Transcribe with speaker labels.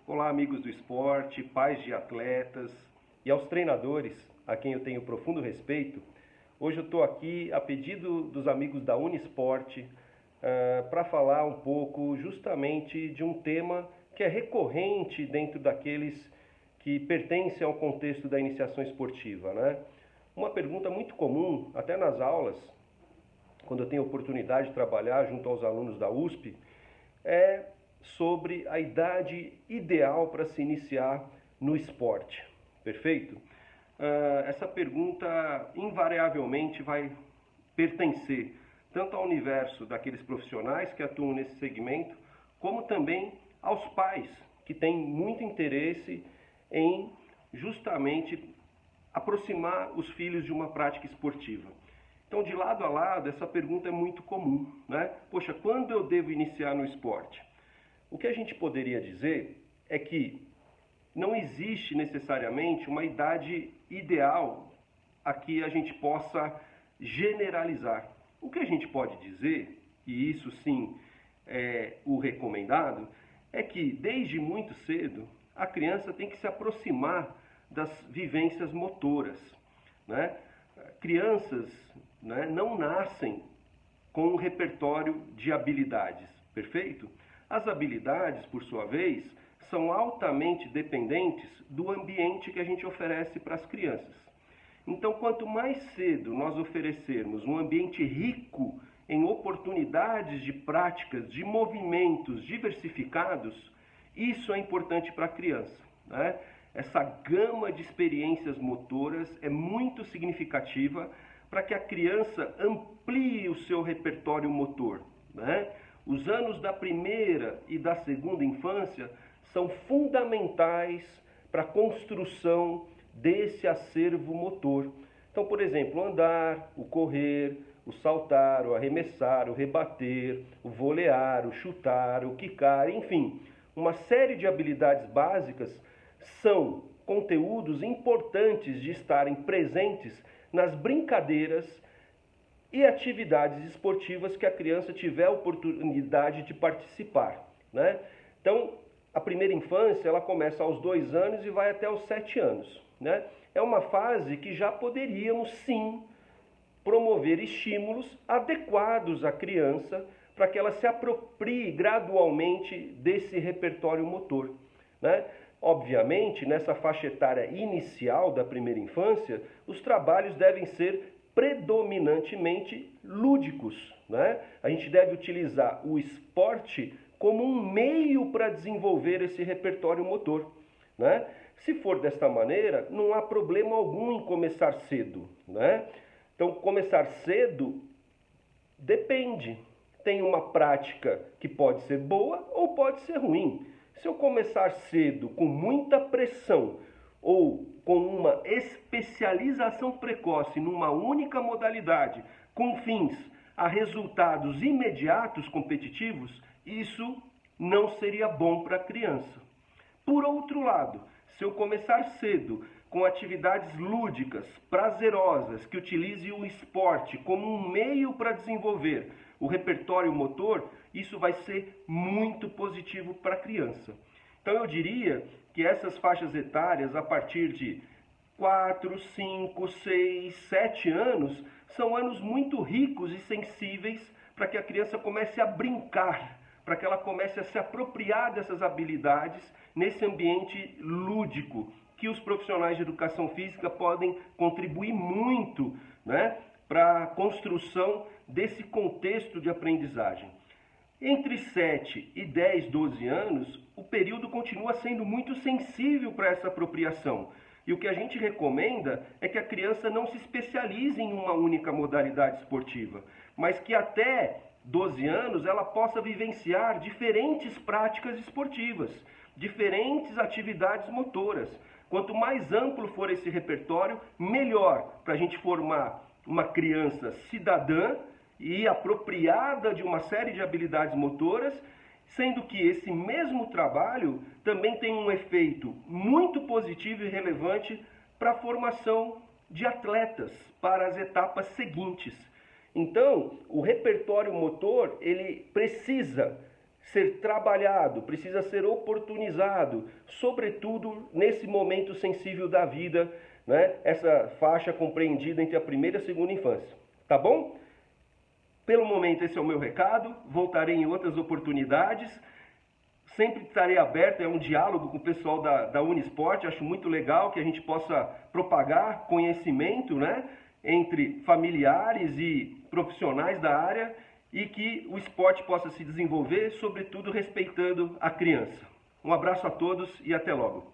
Speaker 1: Olá, amigos do esporte, pais de atletas e aos treinadores, a quem eu tenho profundo respeito. Hoje eu estou aqui a pedido dos amigos da Unisporte para falar um pouco justamente de um tema que é recorrente dentro daqueles que pertencem ao contexto da iniciação esportiva, né? Uma pergunta muito comum, até nas aulas, quando eu tenho oportunidade de trabalhar junto aos alunos da USP, é sobre a idade ideal para se iniciar no esporte, perfeito? Essa pergunta invariavelmente vai pertencer tanto ao universo daqueles profissionais que atuam nesse segmento, como também aos pais que têm muito interesse em justamente aproximar os filhos de uma prática esportiva. Então, de lado a lado, essa pergunta é muito comum, né? Poxa, quando eu devo iniciar no esporte? O que a gente poderia dizer é que não existe necessariamente uma idade ideal a que a gente possa generalizar. O que a gente pode dizer, e isso sim é o recomendado, é que desde muito cedo a criança tem que se aproximar das vivências motoras, né? Crianças, né, não nascem com um repertório de habilidades, perfeito? As habilidades, por sua vez, são altamente dependentes do ambiente que a gente oferece para as crianças. Então, quanto mais cedo nós oferecermos um ambiente rico em oportunidades de práticas, de movimentos diversificados, isso é importante para a criança, né? Essa gama de experiências motoras é muito significativa para que a criança amplie o seu repertório motor, né? Os anos da primeira e da segunda infância são fundamentais para a construção desse acervo motor. Então, por exemplo, o andar, o correr, o saltar, o arremessar, o rebater, o volear, o chutar, o quicar, enfim, uma série de habilidades básicas são conteúdos importantes de estarem presentes nas brincadeiras e atividades esportivas que a criança tiver a oportunidade de participar, né? Então, a primeira infância ela começa aos 2 anos e vai até aos 7 anos, né? É uma fase que já poderíamos sim promover estímulos adequados à criança para que ela se aproprie gradualmente desse repertório motor, né? Obviamente, nessa faixa etária inicial da primeira infância, os trabalhos devem ser predominantemente lúdicos, né? A gente deve utilizar o esporte como um meio para desenvolver esse repertório motor, né? Se for desta maneira, não há problema algum em começar cedo, né? Então, começar cedo depende. Tem uma prática que pode ser boa ou pode ser ruim. Se eu começar cedo com muita pressão ou com uma especialização precoce numa única modalidade, com fins a resultados imediatos competitivos, isso não seria bom para a criança. Por outro lado, se eu começar cedo com atividades lúdicas, prazerosas, que utilize o esporte como um meio para desenvolver o repertório motor, isso vai ser muito positivo para a criança. Então eu diria que essas faixas etárias, a partir de 4, 5, 6, 7 anos, são anos muito ricos e sensíveis para que a criança comece a brincar, para que ela comece a se apropriar dessas habilidades nesse ambiente lúdico, que os profissionais de educação física podem contribuir muito, né, para a construção desse contexto de aprendizagem. Entre 7 e 10, 12 anos, o período continua sendo muito sensível para essa apropriação. E o que a gente recomenda é que a criança não se especialize em uma única modalidade esportiva, mas que até 12 anos ela possa vivenciar diferentes práticas esportivas, diferentes atividades motoras. Quanto mais amplo for esse repertório, melhor para a gente formar uma criança cidadã e apropriada de uma série de habilidades motoras, sendo que esse mesmo trabalho também tem um efeito muito positivo e relevante para a formação de atletas para as etapas seguintes. Então, o repertório motor, ele precisa ser trabalhado, precisa ser oportunizado, sobretudo nesse momento sensível da vida, né? Essa faixa compreendida entre a primeira e a segunda infância. Tá bom? Pelo momento esse é o meu recado, voltarei em outras oportunidades. Sempre estarei aberto a um diálogo com o pessoal da Unisport. Acho muito legal que a gente possa propagar conhecimento, né, entre familiares e profissionais da área e que o esporte possa se desenvolver, sobretudo respeitando a criança. Um abraço a todos e até logo.